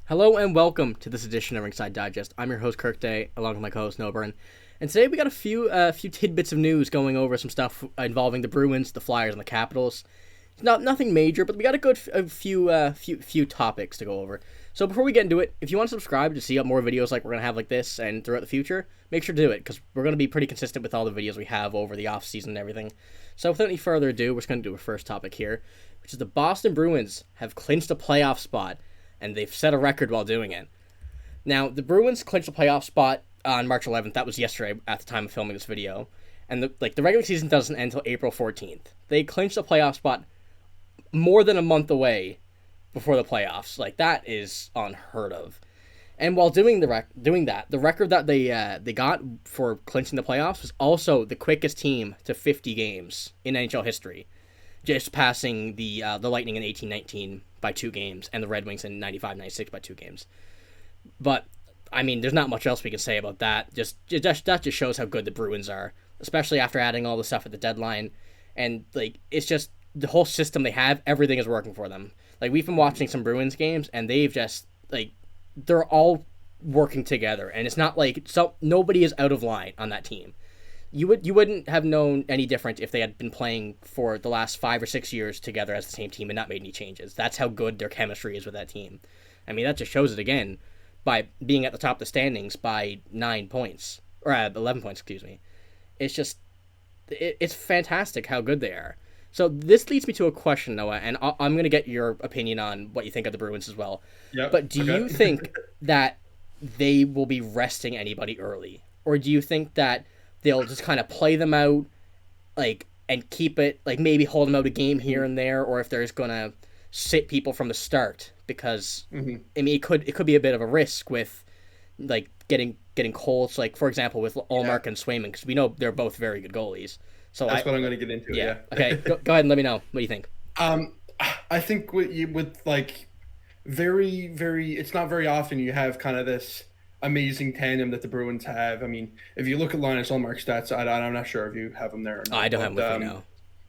Hello and welcome to this edition of Ringside Digest. I'm your host Kirk Day, along with my co-host Byrne. And today we got a few tidbits of news going over some stuff involving the Bruins, the Flyers, and the Capitals. Nothing major, but we got a few topics to go over. So before we get into it, if you want to subscribe to see more videos like we're gonna have like this and throughout the future, make sure to do it because we're gonna be pretty consistent with all the videos we have over the off season and everything. So without any further ado, we're just gonna do our first topic here, which is the Boston Bruins have clinched a playoff spot, and they've set a record while doing it. Now, the Bruins clinched a playoff spot on March 11th. That was yesterday at the time of filming this video. And the regular season doesn't end until April 14th. They clinched a playoff spot more than a month away before the playoffs. That is unheard of. And while doing that, the record that they got for clinching the playoffs was also the quickest team to 50 games in NHL history, just passing the Lightning in 18-19 by 2 games and the Red Wings in 95-96 by 2 games. But I mean, there's not much else we can say about that. That just shows how good the Bruins are, especially after adding all the stuff at the deadline. And it's just the whole system they have. Everything is working for them. We've been watching some Bruins games, and they've just they're all working together, and it's not nobody is out of line on that team. You wouldn't have known any different if they had been playing for the last 5 or 6 years together as the same team and not made any changes. That's how good their chemistry is with that team. I mean, that just shows it again by being at the top of the standings by 9 points, or 11 points, excuse me. It's fantastic how good they are. So this leads me to a question, Noah, and I'm going to get your opinion on what you think of the Bruins as well. Yep. But do you think that they will be resting anybody early? Or do you think that they'll just kind of play them out, and keep it, maybe hold them out a game here and there, or if they're just going to sit people from the start? Because, I mean, it could be a bit of a risk with, getting colds, for example, with Ullmark and Swayman, because we know they're both very good goalies. So that's what I'm going to get into. Yeah. Okay. Go ahead and let me know. What do you think? I think with very, very, it's not very often you have kind of this amazing tandem that the Bruins have. I mean, if you look at Linus Ullmark's stats, I'm not sure if you have him there or not. I don't have him with me now.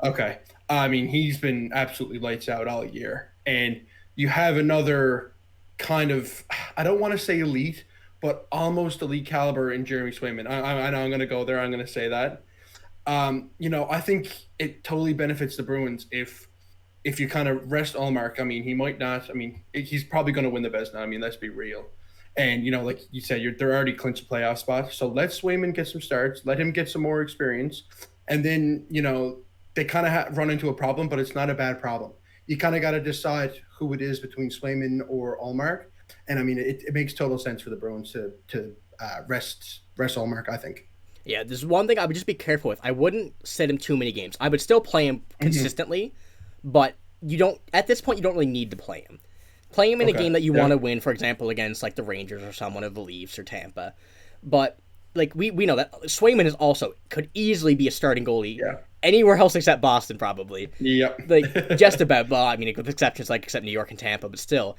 Okay. I mean, he's been absolutely lights out all year. And you have another kind of, I don't want to say elite, but almost elite caliber in Jeremy Swayman. I know I'm going to go there. I'm going to say that. I think it totally benefits the Bruins if you kind of rest Ullmark. I mean, he might not. I mean, he's probably going to win the Vezina. I mean, let's be real. And, like you said, they're already clinched a playoff spot. So let Swayman get some starts. Let him get some more experience. And then, they kind of run into a problem, but it's not a bad problem. You kind of got to decide who it is between Swayman or Ullmark. And, I mean, it makes total sense for the Bruins to rest Ullmark, I think. Yeah, there's one thing I would just be careful with. I wouldn't sit him too many games. I would still play him consistently, but at this point, you don't really need to play him. Play him in a game that you want to win, for example, against the Rangers or someone, or the Leafs or Tampa. But we know that Swayman is also could easily be a starting goalie anywhere else except Boston, probably. Yep. Just about. Well, I mean, with exceptions except New York and Tampa, but still,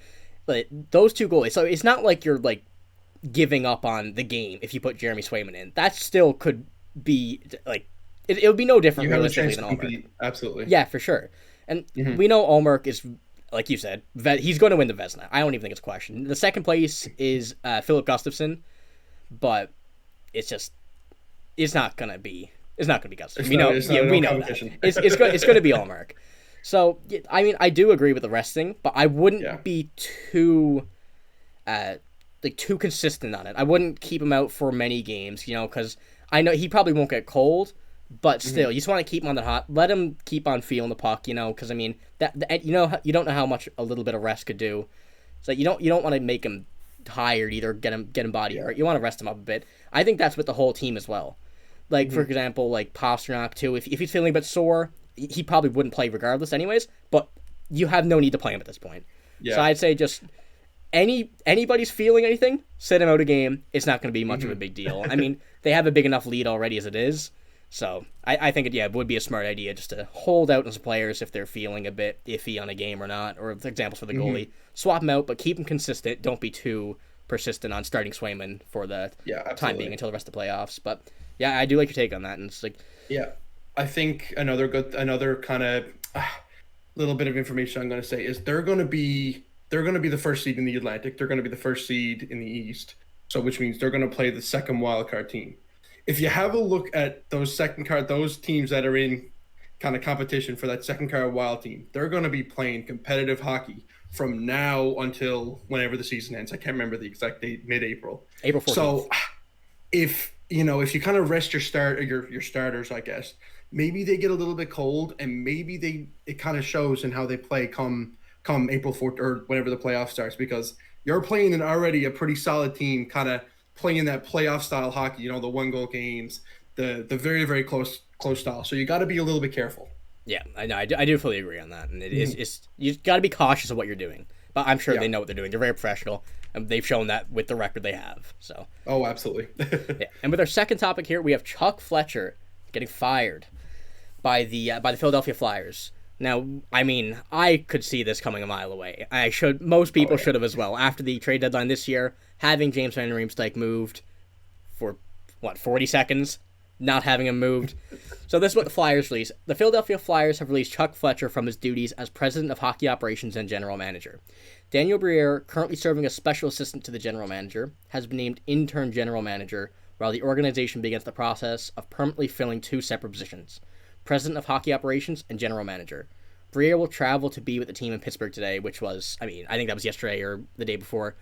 those two goalies. So it's not like you're giving up on the game if you put Jeremy Swayman in. That still could be it would be no different realistically than Ullmark. Absolutely. Yeah, for sure. And we know Ullmark is, like you said, he's going to win the Vezina. I don't even think it's a question. The second place is Philip Gustafsson, but it's not gonna be Gustafsson. We know that. It's going to be Ullmark. So I mean, I do agree with the resting, but I wouldn't be too too consistent on it. I wouldn't keep him out for many games, because I know he probably won't get cold, but still, you just want to keep him on the hot. Let him keep on feeling the puck, because I mean you don't know how much a little bit of rest could do. So you don't want to make him tired either, get him body hurt. You want to rest him up a bit. I think that's with the whole team as well. For example, Pasternak too. If he's feeling a bit sore, he probably wouldn't play regardless, anyways. But you have no need to play him at this point. Yeah. So I'd say just. Anybody's feeling anything, sit him out a game. It's not going to be much of a big deal. I mean, they have a big enough lead already as it is. So I think it would be a smart idea just to hold out on some players if they're feeling a bit iffy on a game or not. Or examples for the goalie, swap them out, but keep them consistent. Don't be too persistent on starting Swayman for the time being until the rest of the playoffs. But yeah, I do like your take on that. And it's I think another kind of little bit of information I'm going to say is they're going to be they're going to be the first seed in the Atlantic. They're going to be the first seed in the East. So which means they're going to play the second wild card team. If you have a look at those teams that are in kind of competition for that second card wild team, they're going to be playing competitive hockey from now until whenever the season ends. I can't remember the exact date, mid-April. April 14th. So if you kind of rest your starters, I guess, maybe they get a little bit cold, and maybe it kind of shows in how they play come April 4th or whenever the playoff starts, because you're playing an already a pretty solid team, kind of playing that playoff style hockey, the 1-goal games, the very, very close style. So you got to be a little bit careful. Yeah, I know. I do fully agree on that. And it's you got to be cautious of what you're doing. But I'm sure they know what they're doing. They're very professional, and they've shown that with the record they have. So. Oh, absolutely. Yeah. And with our second topic here, we have Chuck Fletcher getting fired by the Philadelphia Flyers. Now, I mean, I could see this coming a mile away. Most people should have as well. After the trade deadline this year, having James Van Riemsdyk moved for 40 seconds, not having him moved. So this is what the Flyers released. The Philadelphia Flyers have released Chuck Fletcher from his duties as president of hockey operations and general manager. Danny Briere, currently serving as special assistant to the general manager, has been named interim general manager, while the organization begins the process of permanently filling two separate positions: president of hockey operations and general manager. Briere will travel to be with the team in Pittsburgh today, which was, I think that was yesterday or the day before.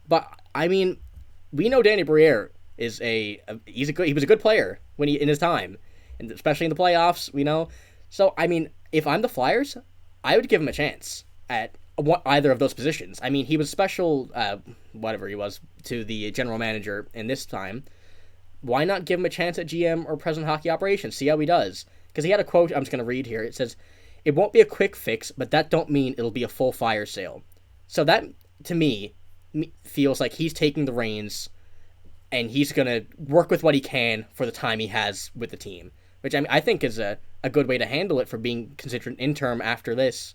But we know Danny Briere is he was a good player in his time, and especially in the playoffs, we know. So if I'm the Flyers, I would give him a chance at either of those positions. He was special, whatever he was, to the general manager in this time. Why not give him a chance at GM or president of hockey operations? See how he does. Because he had a quote I'm just going to read here. It says, "It won't be a quick fix, but that don't mean it'll be a full fire sale." So that, to me, feels like he's taking the reins and he's going to work with what he can for the time he has with the team. Which I think is a good way to handle it for being considered an interim after this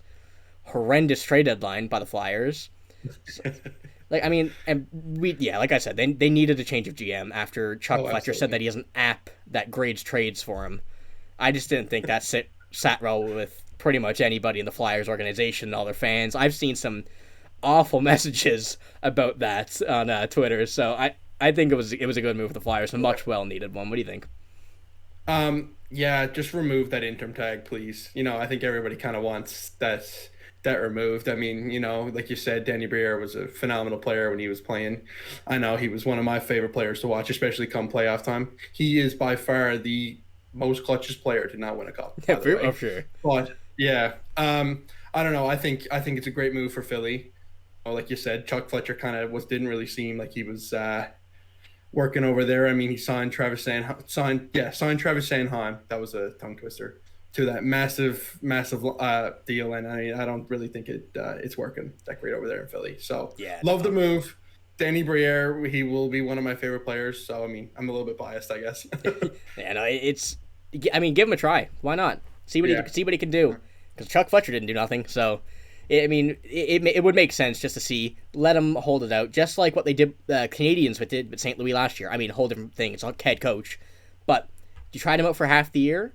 horrendous trade deadline by the Flyers. So, like I said, they needed a change of GM after Chuck Fletcher said that he has an app that grades trades for him. I just didn't think that sat well with pretty much anybody in the Flyers organization and all their fans. I've seen some awful messages about that on Twitter, so I think it was a good move for the Flyers, a much well needed one. What do you think? Yeah, just remove that interim tag, please. I think everybody kind of wants that removed. Like you said, Danny Briere was a phenomenal player when he was playing. I know he was one of my favorite players to watch, especially come playoff time. He is by far the most clutchest player to not win a cup. Yeah, for sure. But yeah, I don't know. I think it's a great move for Philly. Like you said, Chuck Fletcher didn't really seem like he was working over there. He signed Travis Sanheim. That was a tongue twister, to that massive deal, and I don't really think it's working that great over there in Philly. So yeah, love the move. Danny Briere, he will be one of my favorite players. So I'm a little bit biased, I guess. Yeah, no, give him a try. Why not? See what he can do. Because Chuck Fletcher didn't do nothing. So it would make sense just to let him hold it out, just like what they did Canadians did with St. Louis last year. A whole different thing. It's not head coach, but you tried him out for half the year.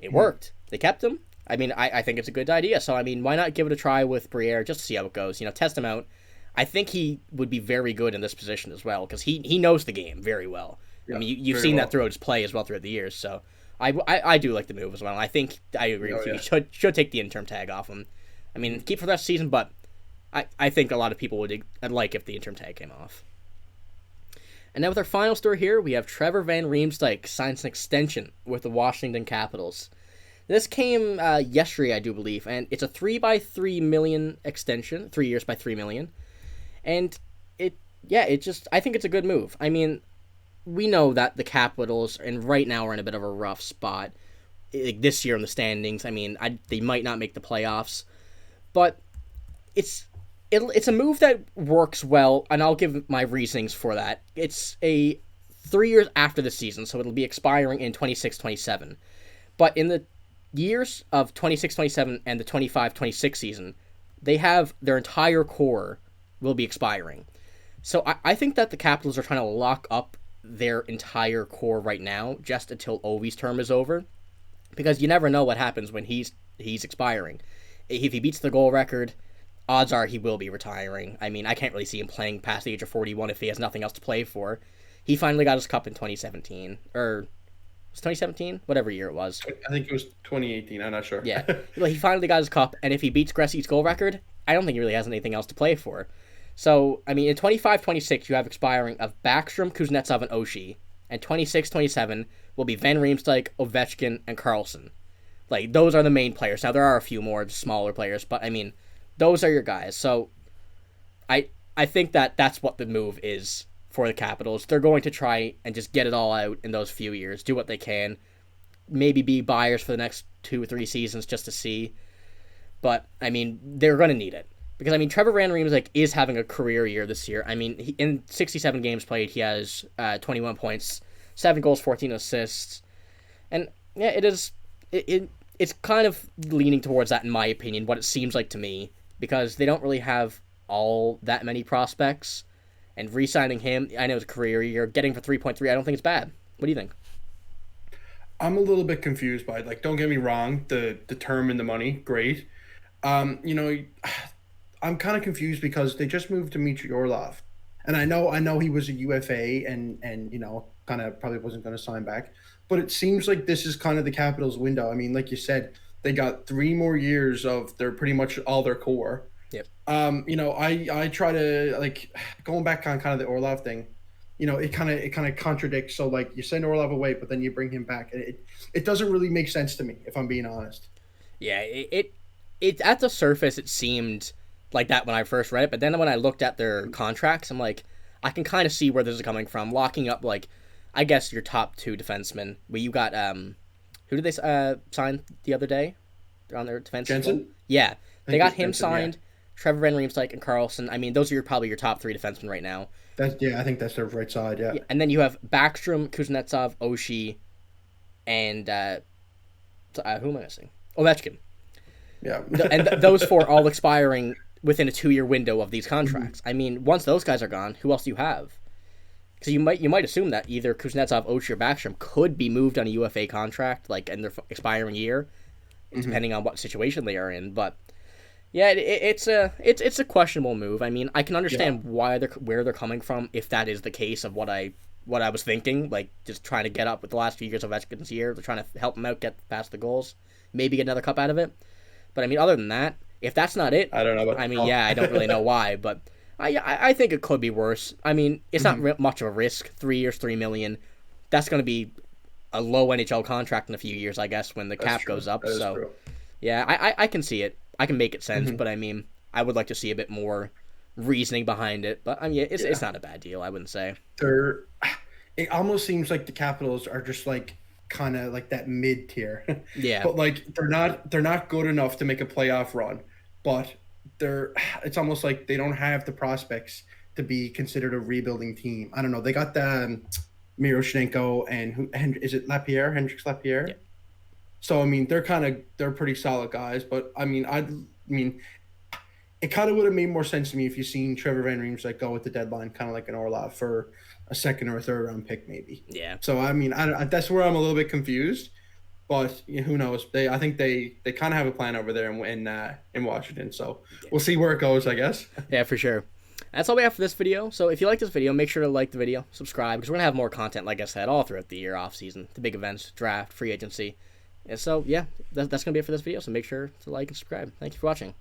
It worked. They kept him. I think it's a good idea. So why not give it a try with Briere just to see how it goes? Test him out. I think he would be very good in this position as well, because he knows the game very well. Yeah, you've seen that throughout his play as well throughout the years. So I do like the move as well. I think I agree with you. You should take the interim tag off him. Keep for the rest of the season, but I think a lot of people would like if the interim tag came off. And now with our final story here, we have Trevor Van Riemsdyk signs an extension with the Washington Capitals. This came yesterday, I do believe, and it's a 3x3 million extension, 3 years by $3 million. And I think it's a good move. We know that the Capitals, and right now are in a bit of a rough spot. This year in the standings, they might not make the playoffs, but it's a move that works well, and I'll give my reasonings for that. It's a 3 years after the season, so it'll be expiring in 26-27. But in the years of 26-27 and the 25-26 season, they have their entire core will be expiring. So I think that the Capitals are trying to lock up their entire core right now, just until Ovi's term is over, because you never know what happens when he's expiring. If he beats the goal record, odds are he will be retiring. I mean, I can't really see him playing past the age of 41 if he has nothing else to play for. He finally got his cup in 2017, or was 2017? Whatever year it was. I think it was 2018. I'm not sure. Yeah, well, he finally got his cup, and if he beats Gretzky's goal record, I don't think he really has anything else to play for. So, I mean, in 25-26, you have expiring of Backstrom, Kuznetsov, and Oshie. And 26-27 will be Van Riemsdyk, Ovechkin, and Karlsson. Like, those are the main players. Now, there are a few more smaller players, but, I mean, those are your guys. So, I think that's what the move is for the Capitals. They're going to try and just get it all out in those few years, do what they can, maybe be buyers for the next 2 or 3 seasons just to see. But, I mean, they're going to need it. Because, I mean, Trevor Van Riemsdyk is having a career year this year. I mean, in 67 games played, he has 21 points, 7 goals, 14 assists. And, yeah, it's kind of leaning towards that, in my opinion, what it seems like to me. Because they don't really have all that many prospects. And re-signing him, I know it's a career year. Getting for 3.3, I don't think it's bad. What do you think? I'm a little bit confused by it. Like, don't get me wrong, the term and the money, great. You know, I'm kind of confused because they just moved Dmitry Orlov, and I know he was a UFA and you know, kind of probably wasn't going to sign back, but it seems like this is kind of the Capitals' window. I mean, like you said, they got 3 more years of their pretty much all their core. Yep. You know, I try to, like, going back on kind of the Orlov thing. You know, it kind of contradicts. So, like, you send Orlov away, but then you bring him back. It doesn't really make sense to me, if I'm being honest. Yeah, it at the surface it seemed like that when I first read it, but then when I looked at their contracts, I'm like, I can kind of see where this is coming from. Locking up, like, I guess your top 2 defensemen. Where you got who did they sign the other day on their defense? Jensen? Yeah, they got him Jensen, signed. yeah. Trevor Van Riemsdyk and Karlsson. I mean, those are probably your top 3 defensemen right now. I think that's their right side. Yeah. And then you have Backstrom, Kuznetsov, Oshie, and who am I missing? Ovechkin. Yeah. Those 4 all expiring within a 2-year window of these contracts. I mean, once those guys are gone, who else do you have? Because you might assume that either Kuznetsov, Oshie, or Backstrom could be moved on a UFA contract, like in their expiring year, depending on what situation they are in. But yeah, it's a questionable move. I mean, I can understand where they're coming from if that is the case of what I was thinking, like just trying to get up with the last few years of Ovechkin's year, they're trying to help him out, get past the goals, maybe get another cup out of it. But I mean, other than that, if that's not it, I don't know. I mean, yeah, I don't really know why, but I think it could be worse. I mean, it's not much of a risk. 3 years, $3 million. That's going to be a low NHL contract in a few years, I guess, when the cap goes up. So, true. Yeah, I can see it. I can make it sense, but I mean, I would like to see a bit more reasoning behind it. But I mean, it's not a bad deal, I wouldn't say. It almost seems like the Capitals are just like kind of like that mid tier. Yeah. But like they're not good enough to make a playoff run, but it's almost like they don't have the prospects to be considered a rebuilding team. I don't know. They got the Miroshnichenko and is it Lapierre, Hendrix Lapierre? Yeah. So I mean, they're pretty solid guys, but I mean, it kind of would have made more sense to me if you seen Trevor Van Riemsdyk go with the deadline, kind of like an Orlov for a 2nd or a 3rd round pick, maybe. Yeah. So I mean, that's where I'm a little bit confused, but who knows? I think they kind of have a plan over there in Washington. So we'll see where it goes, I guess. Yeah, for sure. That's all we have for this video. So if you like this video, make sure to like the video, subscribe, because we're gonna have more content, like I said, all throughout the year, off season, the big events, draft, free agency. And so yeah, that's gonna be it for this video. So make sure to like and subscribe. Thank you for watching.